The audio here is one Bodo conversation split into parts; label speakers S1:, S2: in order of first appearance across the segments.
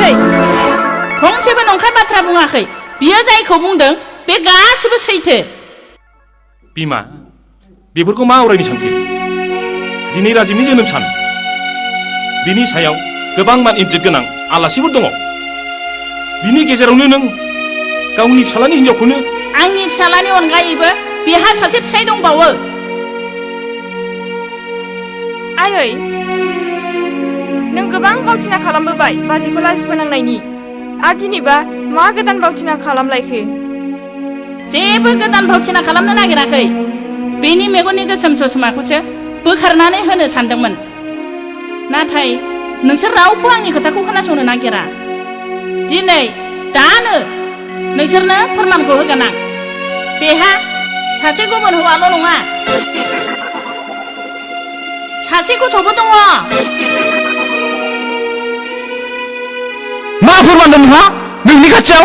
S1: बुङाखै फंसेबो नंखाय बाथ्रा बुङाखै बियो जायखौ बुंदों बे गासिबो सैथो
S2: बिमा बेफोरखौ मा आवरायनो सानखो दिनै राजिबनि जोनोम सान बिनि सायाव गोबां मान इज्जत गोनां आलासिफोर दङ बिनि गेजेरावनो नों गावनि फिसालानि हिनजावखौनो
S1: आंनि फिसालानि अनगायैबो बिहा सासे फिसाय दंबावो
S3: आयै नों गोबां बावथिना खालामबोबाय बाजैखौ लाजि फोनांनायनि आरो दिनैबा मा गोदान बावथिना खालामलायखो
S1: जेबो गोदान बावथिना खालामनो नागिराखै बेनि मेगननि गोसोम ससमाखौसो बोखारनानै होनो सानदोंमोन नाथाय नोंसोर रावबो आंनि खोथाखौ खोनासंनो नागिरा दिनै दानो नोंसोरनो फोरमानखौ होगोन आं बेहा सासे गुबुन हौवाल' नङा सासे गथ'बो दङ
S4: मा फोरमान दं नोंहा नोंनि खाथियाव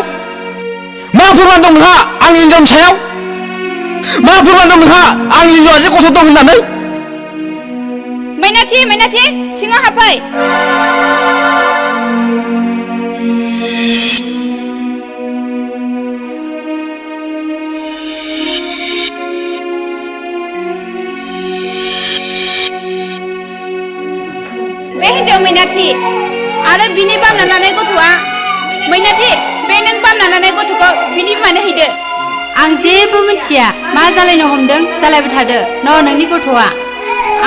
S4: मा फोरमान दं नोंहा आंनि हिनजावनि सायाव मा फोरमान दं नोंहा आंनि हिनजावआ जे गथ' दं होननानै
S3: मैनाथि सिङाव हाबफै बे हिनजाव मैनाथि आरो बिनि बामना लानाय गथ'आ मैनाथि बे नों बामना लानाय गथ'खौ बिनि बिमानो हैदो
S5: आं जेबो मिथिया मा जालायनो हमदों जालायबाय थादो नोंनि गथ'आ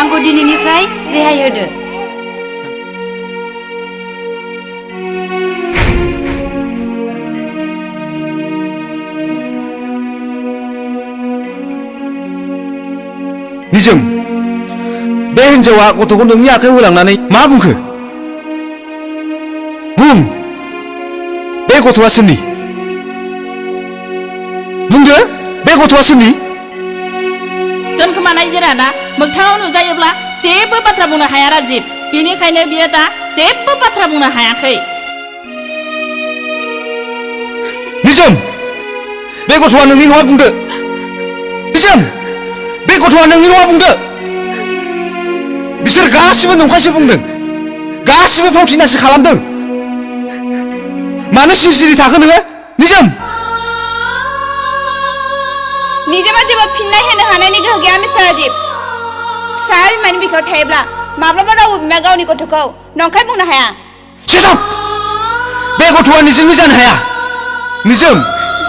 S5: आंखौ दिनैनिफ्राय रेहाय होदो
S4: निजोम बे हिनजावा गथ'खौ नोंनि आखायाव होलांनानै मा बुंखो बुं बे गथ'आ सोरनि बुंदो बे गथ'आ सोरनि
S1: दोनखोमानाय जिरादा मोगथाङाव नुजायोब्ला जेबो बाथ्रा बुंनो हाया राजिब बेनिखायनो बियो दा जेबो बाथ्रा बुंनो हायाखै
S4: निजोम बे गथ'आ नोंनि नङा बुंदो निजोम बे गथ'आ नोंनि नङा बुंदो बिसोर गासिबो नंखायसो बुंदों गासिबो फावथिनासो खालामदों मानो सिरि थाखो नोङो निजोम
S3: निजोमा जेबो फिननाय होनो हानायनि गोहो गैया मिस्टार राजिब फिसा बिमानि बिखायाव थायोब्ला माब्लाबा रावबो बिमाया गावनि गथ'खौ नंखाय बुंनो हाया
S4: सेटआप बे गथ'आ निजोमनि जानो हाया निजोम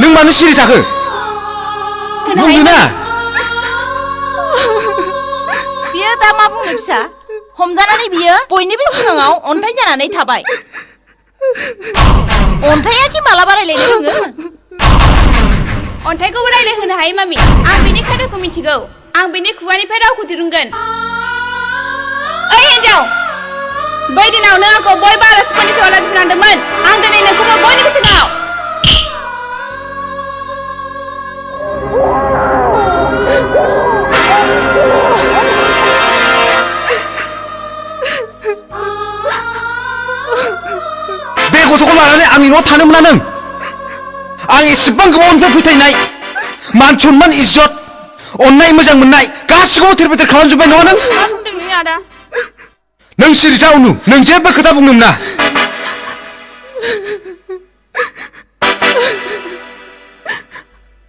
S4: नों मानो सिरि थाखो बुंदो ना
S6: बियो दा मा बुंनो फिसा हमजानानै बियो बयनिबो सिगाङाव अन्थाइ जानानै थाबाय अन्थाइया कि मालाबा रायलायनो रोङो
S3: अन्थाइखौबो रायलायहोनो हायो मामि आं बिनि खायदाखौ मिथिगौ आं बिनि खुगानिफ्राय रावखौ दिरुनगोन ओइ हिनजाव बै दिनावनो आंखौ बयबो आलासिफोरनि सायाव लाजि फोनांदोंमोन आं दिनै नोंखौबो बयनिबो सिगाङाव
S4: बे गथ'खौ लानानै आंनि न'आव थानो मोना नों आं एसेबां गोबावनिफ्राय फोथायनाय मान सनमान इज्जत अननाय मोजां मोननाय गासिखौबो थेर बेथेर खालामजोब्बाय नङा नों
S3: मा बुंदों नों आदा
S4: नों सिरिथा उनु नों जेबो खोथा बुंनो मोना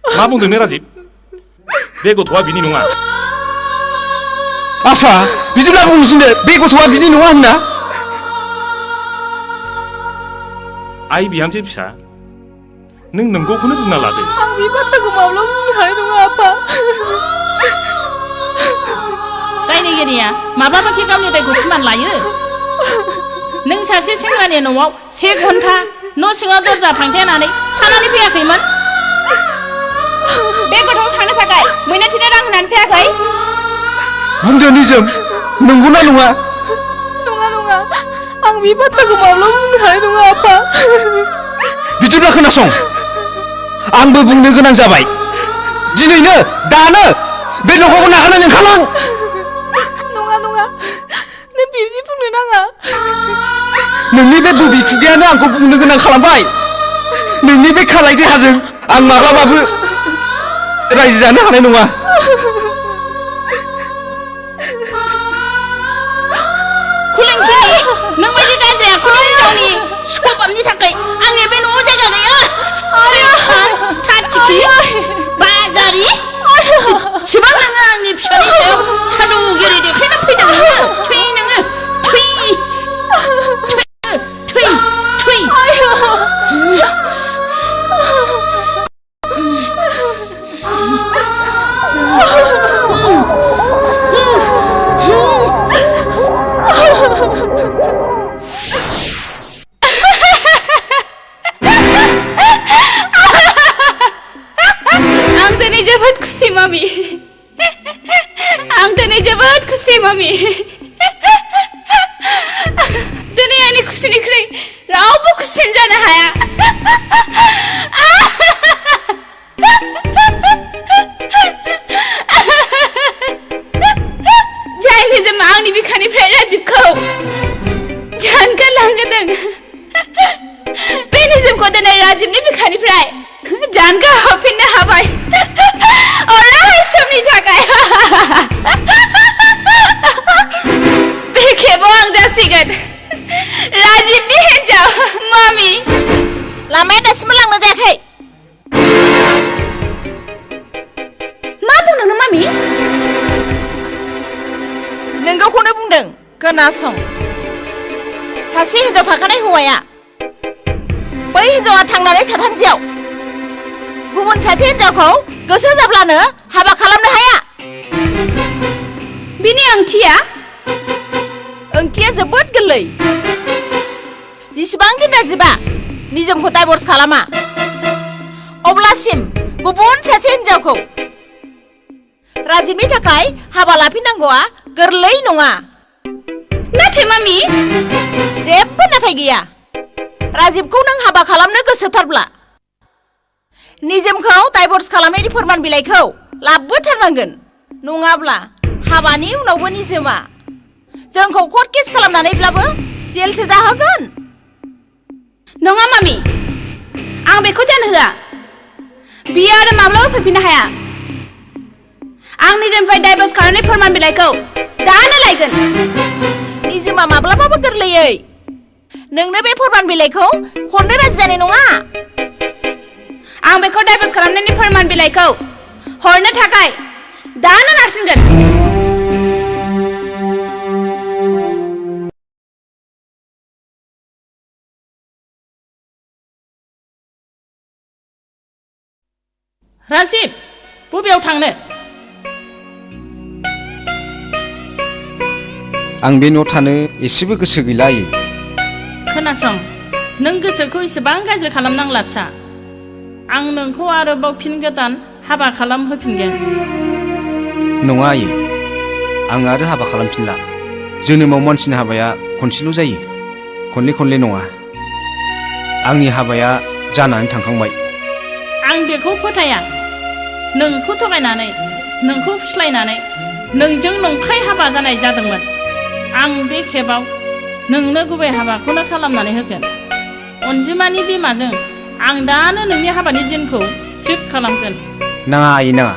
S2: मा बुंदों नों राजिब बे गथ'आ बिनि नङा
S4: आफा बिदिब्ला बुंनोसै बे गथ'आ बिनि नङा होनना
S2: आइ बिहामजो फिसा नों नंगौखौनो बुंना लादो
S3: आं बे बाथ्राखौ माब्लाबा बुंनो हानाय नङा आफा
S1: दायनिगिरिया माब्लाबाखि गावनि दायखौ सिमान लायो नों सासे सेंग्रानि न'आव 1 घन्टा न' सिङाव दरजा फांथेनानै थानानै फैयाखैमोन
S3: बे गथ'खौ खांनो थाखाय मैनाथिनो रां होनानै फैयाखै
S4: बुंदो निजोम नंगौना नङा
S3: नङा आं बे बाथ्राखौ माब्लाबा बुंनो हानाय नङा आफा
S4: बिदिब्ला खोनासं आंबो बुंनो गोनां जाबाय दिनैनो दानो बे न'खरखौ नागारनानै ओंखारलां
S3: नङा नों बिब्दि बुंनो नाङा
S4: नोंनि बे बुबि खुगायानो आंखौ बुंनो गोनां खालामबाय नोंनि बे खालाय देहाजों आं माब्लाबाबो रायजो जानो हानाय नङा
S1: खुलिंखिनि नों बायदि गाज्रि आखुनि हिनजावनि सुखुबामनि थाखाय
S3: खुसिन जानो हाया जाय निजोमा आंनि बिखानिफ्राय राजिबखौ जानगारलांहोदों बे निजोमखौ दिनै राजिबनि बिखानिफ्राय जानगार हरफिननो हाबाय अराय समनि थाखाय बे खेबाव आं जासिगोन राजिबनि हिन्जाव मामि
S6: लामाया दासिमबो लांनो जायाखै
S3: मा बुंदों नों मामि
S6: नोंगौखौनो बुंदों खोनासं सासे हिन्जाव थाखानाय हौवाया बै हिन्जावा थांनानै थाथान्दियाव गुबुन सासे हिन्जावखौ गोसो जाब्लानो हाबा खालामनो हाया
S3: बिनि ओंथिया
S6: जोबोद गोरलै जेसेबां दिन राजिबा निजोमखौ डाइभर्स खालामा अब्लासिम गुबुन सासे हिन्जावखौ राजिबनि थाखाय हाबा लाफिननांगौआ गोरलै नङा
S3: नाथाय मामि
S6: जेबो नाथाय गैया राजिबखौ नों हाबा खालामनो गोसोथारब्ला निजोमखौ डाइभर्स खालामनायनि फोरमान बिलाइखौ लाबोथारनांगोन नङाब्ला हाबानि उनावबो निजोमा जोंखौ कर्ट केस खालामनानैब्लाबो जेलसो जाहोगोन
S3: नङा मामि आं बेखौ जानो होआ बियो आरो माब्लाबा फैफिननो हाया आं निजोमनिफ्राय डाइभर्स खालामनाय फोरमान बिलाइखौ दानो लायगोन
S6: निजोमा माब्लाबाबो गोरलैयै नोंनो बे फोरमान बिलाइखौ हरनो राजि जानाय नङा
S3: आं बेखौ डाइभर्स खालामनायनि फोरमान बिलाइखौ हरनो थाखाय दानो नारसिनगोन
S1: राजिब बबेयाव थांनो
S4: आं बे न'आव थानो एसेबो गोसो गैला आयै
S1: खोनासं नों गोसोखौ एसेबां गाज्रि खालामनांला फिसा आं नोंखौ आरोबाव फिन गोदान हाबा खालामहोफिनगोन
S4: नङा आयै आं आरो हाबा खालामफिनला जोनोमाव मानसिनि हाबाया खनसेल' जायो खनले नङा आंनि हाबाया जानानै थांखांबाय
S1: आं बेखौ फोथाया नोंखौ थगायनानै नोंखौ फुस्लायनानै नोंजों नंखाय हाबा जानाय जादोंमोन आं बे खेबाव नोंनो गुबै हाबाखौनो खालामनानै होगोन अनजिमानि बिमाजों आं दानो नोंनि हाबानि दिनखौ थिग खालामगोन
S4: नाङा आयै नाङा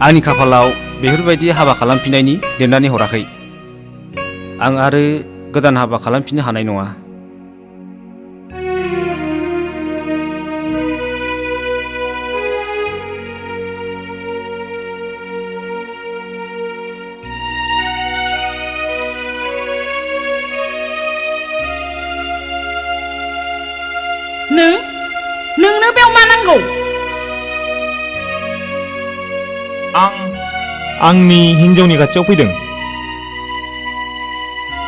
S4: आंनि खाफालाव बेफोरबायदि हाबा खालामफिननायनि लिरनानै हराखै आं आरो गोदान हाबा खालामफिननो हानाय नङा
S1: नोंनो बेयाव मा नांगौ
S7: आं आंनि हिन्जावनि खाथियाव फैदों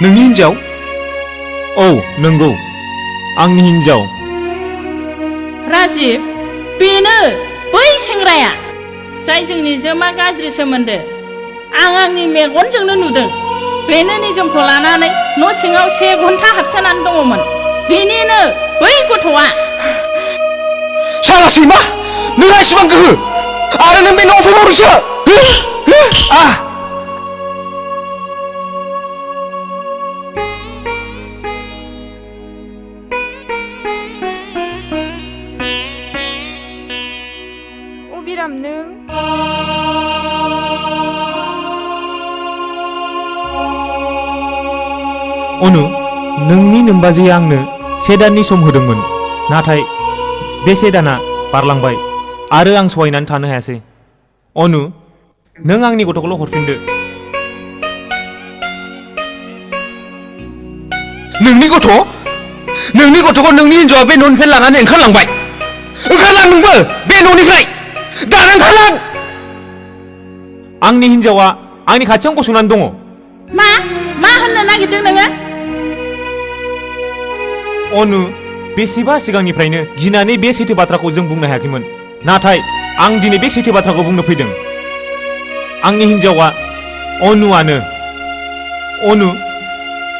S4: नोंनि हिन्जाव
S7: औ नंगौ आंनि हिन्जाव
S1: राजिब बेनो बै सेंग्राया जायजों निजोमा गाज्रि सोमोन्दो आं आंनि मेगनजोंनो नुदों बेनो निजोमखौ लानानै न' सिङाव 1 घन्टा हाबसोनानै दङमोन बेनिनो बै गथ'आ
S4: साला सैमा नोंहा इसिबां गोहो आरो नों बे न'आव फैबावदोंसो
S8: अबिराम नों
S7: अनु नोंनि नोमबाजैया आंनो 1 दाननि सम होदोंमोन नाथाय बे 1 दाना बारलांबाय आरो आं सहायनानै थानो हायासै अनु नों आंनि गथ'खौल' हरफिनदो
S4: नोंनि गथ'खौ नोंनि हिन्जावा बे न'निफ्राय लानानै ओंखारलां नोंबो बे न'निफ्राय दानो ओंखारलां
S7: आंनि हिन्जावा आंनि खाथियाव गसंनानै दङ
S1: मा होननो नागिरदों नोङो
S7: अनु बेसेबा सिगांनिफ्रायनो गिनानै बे सैथो बाथ्राखौ जों बुंनो हायाखैमोन नाथाय आं दिनै बे सैथो बाथ्राखौ बुंनो फैदों आंनि हिन्जावा अनुआनो अनु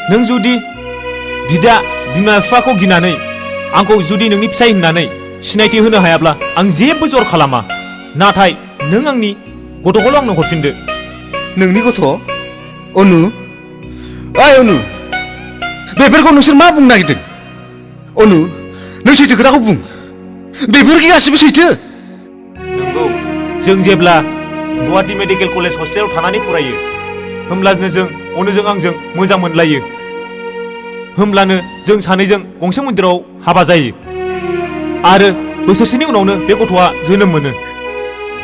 S7: नों जुदि बिदा बिमा बिफाखौ गिनानै आंखौ जुदि नोंनि फिसाय होननानै सिनायथि होनो हायाब्ला आं जेबो जर खालामा नाथाय नों आंनि गथ'खौल' आंनो हरफिनदो
S4: नोंनि गथ' अनु ओइ अनु बेफोरखौ नोंसोर मा बुंनो नागिरदों अनु नों सैथो खोथाखौ बुं बेफोर गासिबो सैथो
S7: नंगौ जों जेब्ला गुवाहाटी मेडिकेल कलेज हस्टेलाव थानानै फरायो होमब्लानो जों अनुजों आंजों मोजां मोनलायो होमब्लानो जों सानैजों गंसे मन्दिराव हाबा जायो आरो बोसोरसेनि उनावनो बे गथ'आ जोनोम मोनो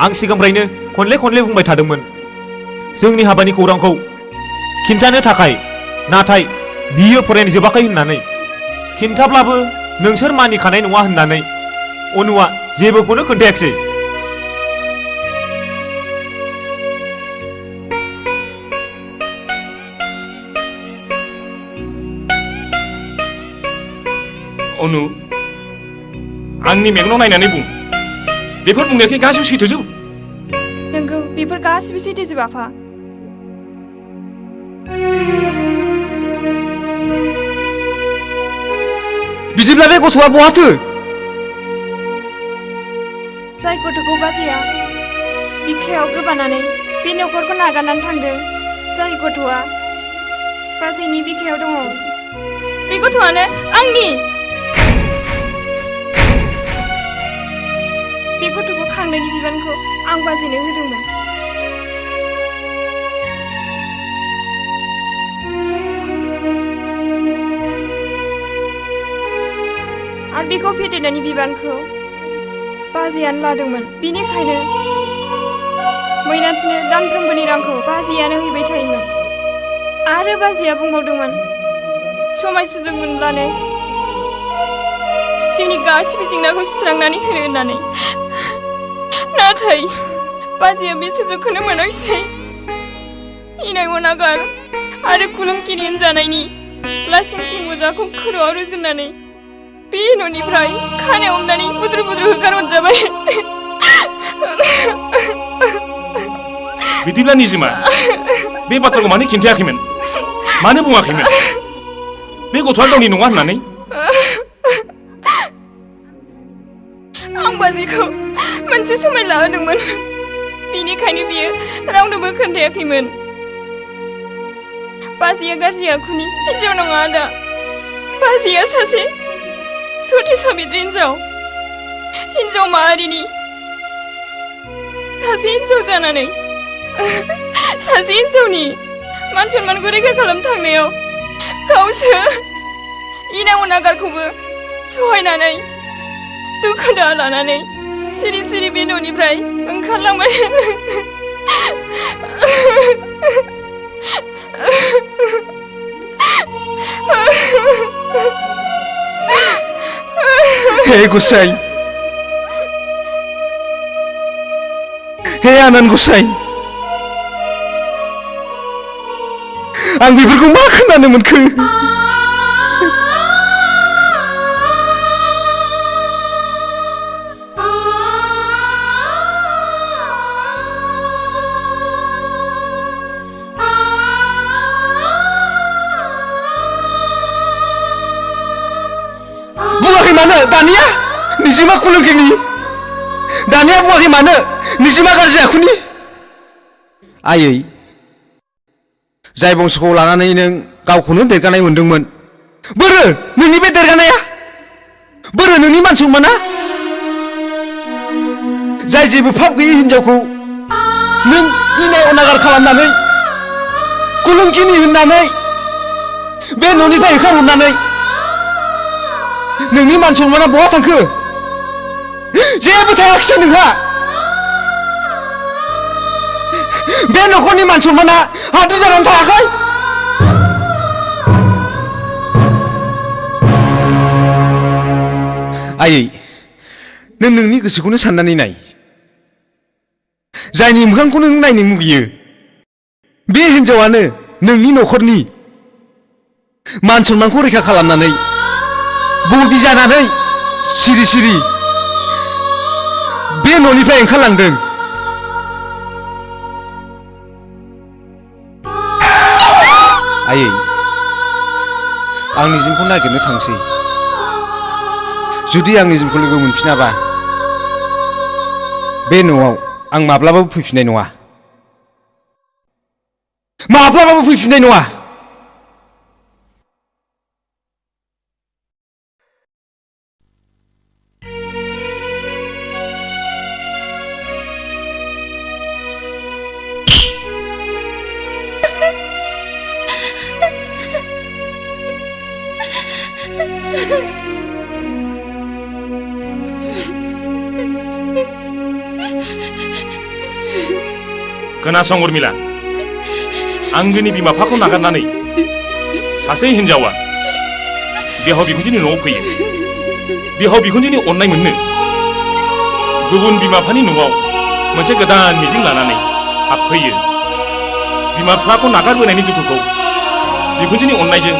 S7: आं सिगांनिफ्रायनो खनले खनले बुंबाय थादोंमोन जोंनि हाबानि खौरांखौ खिन्थानो थाखाय नाथाय बियो फरायनो जोबाखै होननानै खिन्थाब्लाबो नोंसोर मानिखानाय नङा होननानै अनुआ जेबोखौनो खोन्थायाखिसै
S2: अनु आंनि मेगनाव नायनानै बुं बेफोर बुंनायखै गासिबो सैथोजोब
S8: नोंगौ बेफोर गासिबो सैथोजोब आफा
S4: बिदिब्ला बे गथ'आ बहाथो
S8: जाय गथ'खौ बाजैया बिखायाव गोबानानै बे न'खरखौ नागारनानै थांदों जाय गथ'आ बाजैनि बिखायाव दङ बे गथ'आनो आंनि बे गथ'खौ खांनायनि बिबानखौ आं बाजैनो होदोंमोन आरो बेखौ फेदेरनायनि बिबानखौ बाजैयानो लादोंमोन बेनिखायनो मैनाथिनो दानफ्रोमबोनि रांखौ बाजैयानो हैबाय थायोमोन आरो बाजैया बुंबावदोंमोन समाय सुजुग मोनब्लानो जोंनि गासिबो जेंनाखौ सुस्रांनानै होनो होननानै नाथाय बाजैया बे सुजुगखौनो मोनाखिसै इनाय अनागार आरो खुलुमगिरि होनजानायनि लासिंसिं बजाखौ खर'आव रुजुननानै बे न'निफ्राय खानायाव हमनानै बुद्रु बुद्रु होखारहरजाबाय
S2: बिदिब्ला निजिमा बे बाथ्राखौ मानो खिन्थायाखैमोन मानो बुङाखैमोन बे गथ'आ गावनि नङा होननानै
S8: आं बाजैखौ मोनसे समाय लाहोदोंमोन बेनिखायनो बियो रावनोबो खोन्थायाखैमोन बाजैया गाज्रि आखुनि हिनजाव नङा आदा बाजैया सासे सती साबित्री हिनजाव माहारिनि सासे हिनजाव जानानै सासे हिनजावनि मान सन्मानखौ रैखा खालामनो थांनायाव गावसो इनाय अनागारखौबो सहायनानै दुखु दाहा लानानै सिरि सिरि बे न'निफ्राय ओंखारलांबाय
S4: हे गुसाई हे आनान गुसाई आं बेफोरखौ मा खोनानो मोनखो बुङाखै मानो दानिया निजिमा खुलुमगिरिनि दानिया बुङाखै मानो निजिमा गाज्रि आखुनि आयै जाय बंसखौ लानानै नों गावखौनो देरगानाय मोनदोंमोन बोरो नोंनि बे देरगानाया बोरो नोंनि मान सन्माना जाय जेबो फाब गैयै हिनजावखौ नों इनाय अनागार खालामनानै खुलुमगिरि होननानै बे न'निफ्राय होखारहरनानै नोंनि मान सन्माना बहा थांखो जेबो थायाखिसै नोंहा बे न'खरनि मान सन्माना हाद्रि जानानै थायाखै आयै नों नोंनि गोसोखौनो साननानै नाय जायनि मोखांखौ नों नायनो मुगैयो बे हिनजावानो नोंनि न'खरनि मान सन्मानखौ रैखा खालामनानै बबि जानानै सिरि सिरि बे न'निफ्राय ओंखारलांदों आयै आं निजिमखौ नागिरनो थांसै जुदि आं निजोमखौ लोगो मोनफिनाबा बे न'आव आं माब्लाबाबो फैफिननाय नङा माब्लाबाबो फैफिननाय नङा
S2: खोनासं उर्मिला आंगोनि बिमा बिफाखौ नागारनानै सासे हिन्जावा बिहाव बिखुनजोनि न'आव फैयो बिहाव बिखुनजोनि अननाय मोननो गुबुन बिमा बिफानि न'आव मोनसे गोदान मिजिं लानानै हाबफैयो बिमा बिफाखौ नागारबोनायनि दुखुखौ बिखुनजोनि अननायजों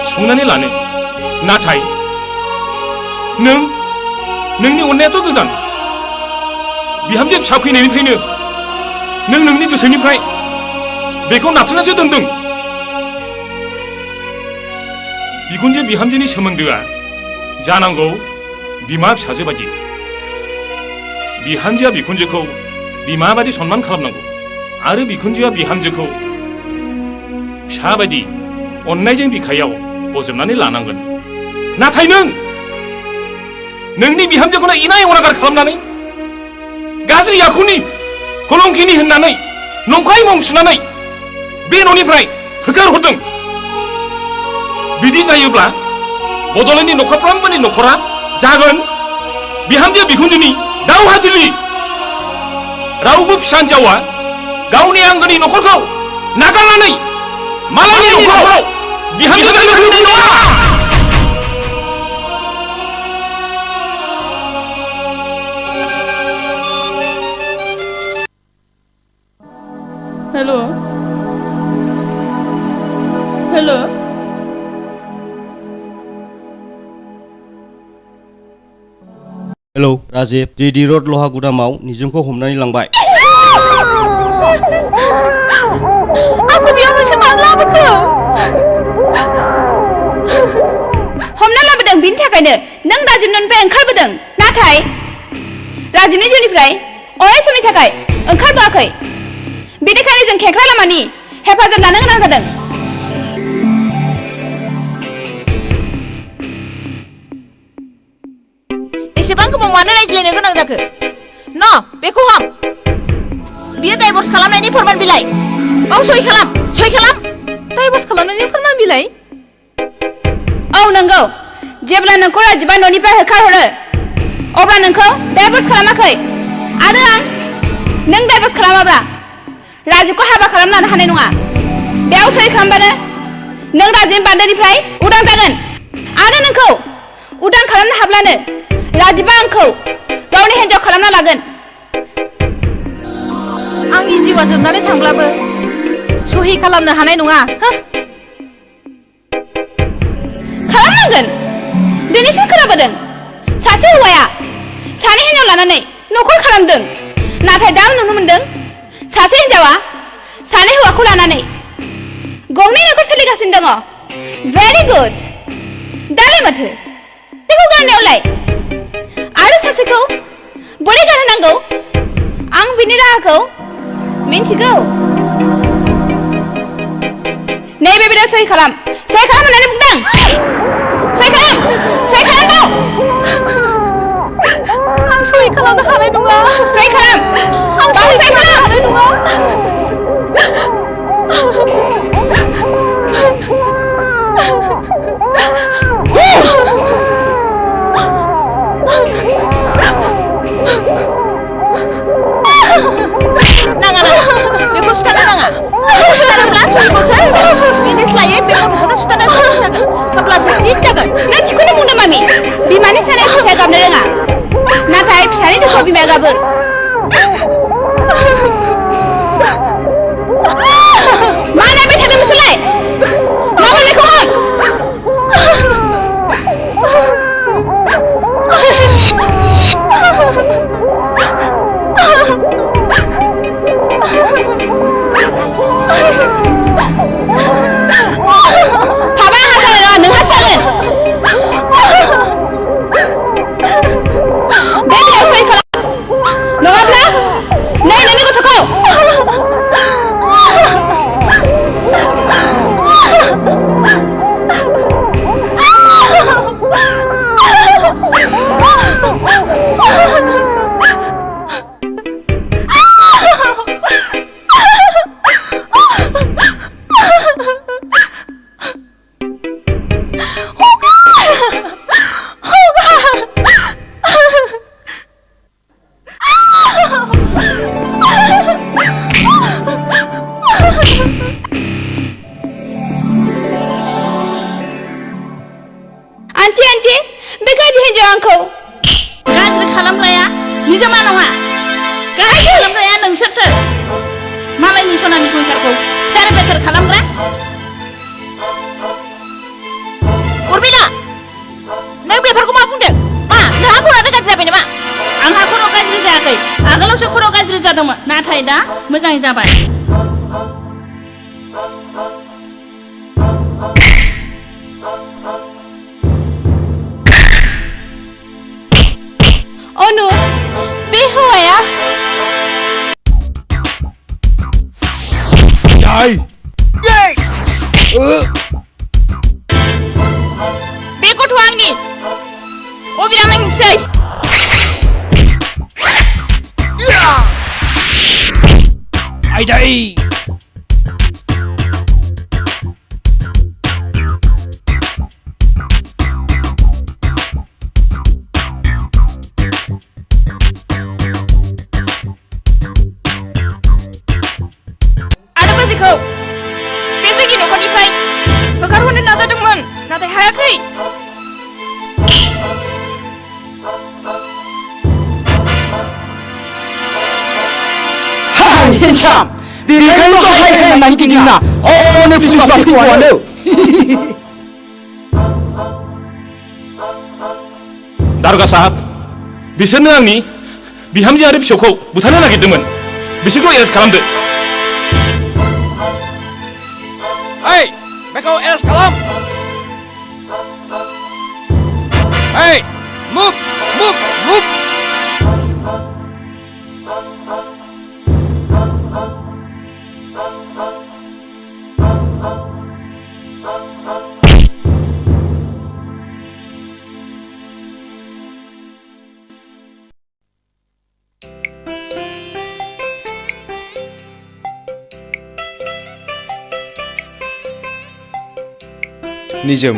S2: सुफुंनानै लानो नाथाय नोंनि अननायाथ' गोजान बिहामजो फिसा फैनायनिफ्रायनो नों नोंनि गोसोनिफ्राय बेखौ नाथ्रोनासो दोनदों बिखुनजो बिहामजोनि सोमोन्दोआ जानांगौ बिमा फिसाजो बायदि बिहामजोआ बिखुनजोखौ बिमा बायदि सनमान खालामनांगौ आरो बिखुनजोआ बिहामजोखौ फिसा बायदि अननायजों बिखायाव बजबनानै लानांगोन नाथाय नोंनि बिहामजोखौनो इनाय अनागार खालामनानै गाज्रि आखुनि कलंकिनि होननानै नंखाय मुं सुनानै बे न'निफ्राय होखारहरदों बिदि जायोब्ला बड'लेण्डनि नखरफ्रोमबोनि नखरा जागोन बिहामजो बिखुनजोनि दावहाथिलि रावबो फिसा हिन्जावा गावनि आंगोनि नखरखौ नागारनानै मालायनि नखराव बिहामजो जानो फैनाय नङा
S1: हेलो हेलो
S9: हेलौ राजेब जेडि रड लहा गुदामाव निजोमखौ हमनानै लांबाय
S3: आंखौ बेयाव नोंसोर मानो लाबोखो हमना लाबोदों बिनि थाखायनो नों राजिब न'निफ्राय ओंखारबोदों नाथाय राजिबनि जिउनिफ्राय अराय समनि थाखाय ओंखारबोआखै बेनिखायनो जों खेंख्रा लामानि हेफाजाब लानो गोनां जादों
S6: एसेबां गोबाव मानो रायज्लायनो गोनां जाखो न बेखौ हम बियो डाइभर्स खालामनायनि फोरमान बिलाइ औ सहि खालाम
S3: डाइभर्स खालामनायनि फोरमान बिलाइ औ नंगौ जेब्ला नोंखौ राजिबा न'निफ्राय होखारहरो अब्ला नोंखौ डाइभर्स खालामाखै आरो आं नों डाइभर्स खालामाब्ला राजिबखौ हाबा खालामनो हानाय नङा बेयाव सहि खालामबानो नों राजिब बान्दोनिफ्राय उदां जागोन आरो नोंखौ उदां खालामनो हाब्लानो राजिबा आंखौ गावनि हिन्जाव खालामना लागोन
S5: आंनि जिउआ जोबनानै थांब्लाबो सहि खालामनो हानाय नङा
S3: खालामनांगोन दिनैसिम खोनाबोदों सासे हौवाया सानै हिन्जाव लानानै नखर खालामदों नाथाय दा नुनो मोनदों सासे हिन्जावा सानै हौवाखौ लानानै गंनै नखर सोलिगासिनो दङ भेरि गुड दालाय माथो बेखौ गारनायावलाय आरो सासेखौ बोरै गारहोनांगौ आं बिनि राहाखौ मिन्थिगौ नैबे बिलाइयाव सहि खालाम होननानै बुंदों सहि खालाम
S8: आं सहि खालामनो हानाय नङा
S3: सहि खालाम
S8: आं सहि खालामनो हानाय नङा
S6: नाङा बेखौ सुथारनो नाङा सुथारोब्ला सहिखौसो बिनि सोलायै बे गथ'खौनो सुथारनो जागोन अब्लासो थिग जागोन
S3: नों थिखौनो बुंदों मामि बिमानि सानाय फिसाया गाबनो रोङा नाथाय फिसानि दुखुआव बिमाया गाबो मा नायबाय थादों नोंसोरलाय माबा बेखौ हम हाबा हाजारा नोंहा जागोन हिन्जाव आंखौ
S1: गाज्रि खालामग्राया निजोमा नङा गाज्रि खालामग्राया नोंसोरसो मालायनि सनानि संसारखौ थेर बेथेर खालामग्रा
S6: उर्मिला नों बेफोरखौ मा बुंदों मा नोंहा खर'आनो गाज्रि जाबाय नामा
S1: आंहा खर' गाज्रि जायाखै आगोलावसो खर' गाज्रि जादोंमोन नाथाय दा मोजाङै जाबाय
S3: अनु बे हौवाया बे गथ'आ आंनि अबिराम आंनि फिसाय
S4: आयदाय
S3: आरो बाजैखौ बे जोंनि न'खरनिफ्राय होखारहरनो नाजादोंमोन नाथाय हायाखै
S4: हिनसाम बेनिखायनो हाय होननानै गिदिंना अनो बिमा फैगौआनो
S2: दारगा साहाब बिसोरनो आंनि बिहामजो आरो फिसौखौ बुथारनो नागिरदोंमोन बिसोरखौ एरेस्ट खालामदो
S4: ओइ बेखौ एरेस्ट खालाम ओइ मुभ मुभ मुभ निजोम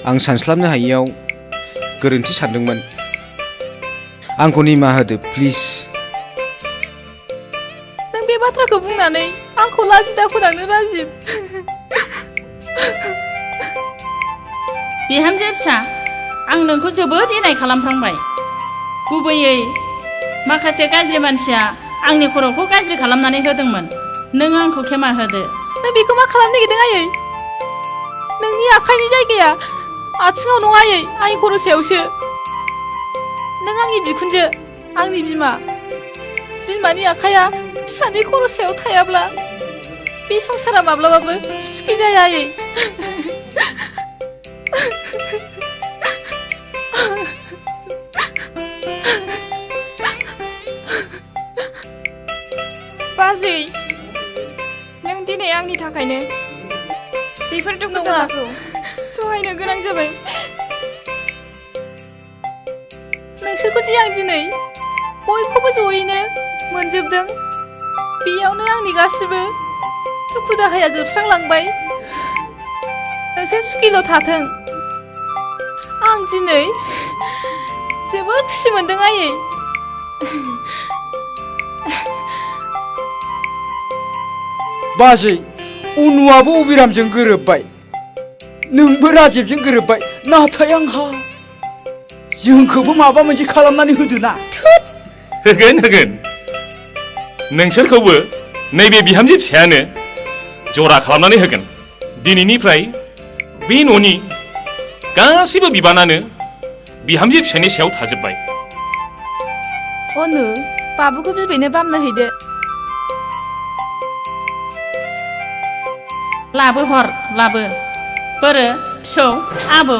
S4: आं सानस्लाबनो हायियाव गोरोन्थि सानदोंमोन आंखौ निमाहा होदो प्लिज
S8: नों बे बाथ्राखौ बुंनानै आंखौ लाजि दाखुनानो राजिब
S1: बिहामजो फिसा आं नोंखौ जोबोद इनाय खालामफ्रांबाय गुबैयै माखासे गाज्रि मानसिया आंनि खर'खौ गाज्रि खालामनानै होदोंमोन नों आंखौ क्षमा होदो
S8: नों बेखौ मा खालामनो नागिरदों आयै नोंनि आखाइनि जायगाया आथिङाव नङा आयै आंनि खर' सायावसो नों आंनि बिखुनजो आंनि बिमा बिमानि आखाइया फिसानि खर' सायाव थायाब्ला बे संसारा माब्लाबाबो सुखि जाया आयै बाजै नों दिनै आंनि थाखायनो बेफोर दुखु जानायखौ सहायनो गोनां जाबाय नोंसोरखौ दि आं दिनै बयखौबो जयैनो मोनजोबदों बेयावनो आंनि गासिबो दुखु दाहाया जोबस्रांलांबाय नोंसोर सुखिल' थाथों आं दिनै जोबोर खुसि मोनदों आयै
S10: बाजै उनुआबो अबिरामजों गोरोबबाय नोंबो राजिबजों गोरोबबाय नाथाय आंहा जोंखौबो माबा मोनसे खालामनानै होदो ना
S2: होगोन होगोन नोंसोरखौबो नैबे बिहामजो फिसायानो जरा खालामनानै होगोन दिनैनिफ्राय बे न'नि गासैबो बिबानानो बिहामजो फिसानि सायाव थाजोब्बाय
S8: अनु बाबुखौ बिबैनो बामना हैदो
S1: लाबो हर लाबो बोरो फिसौ आबौ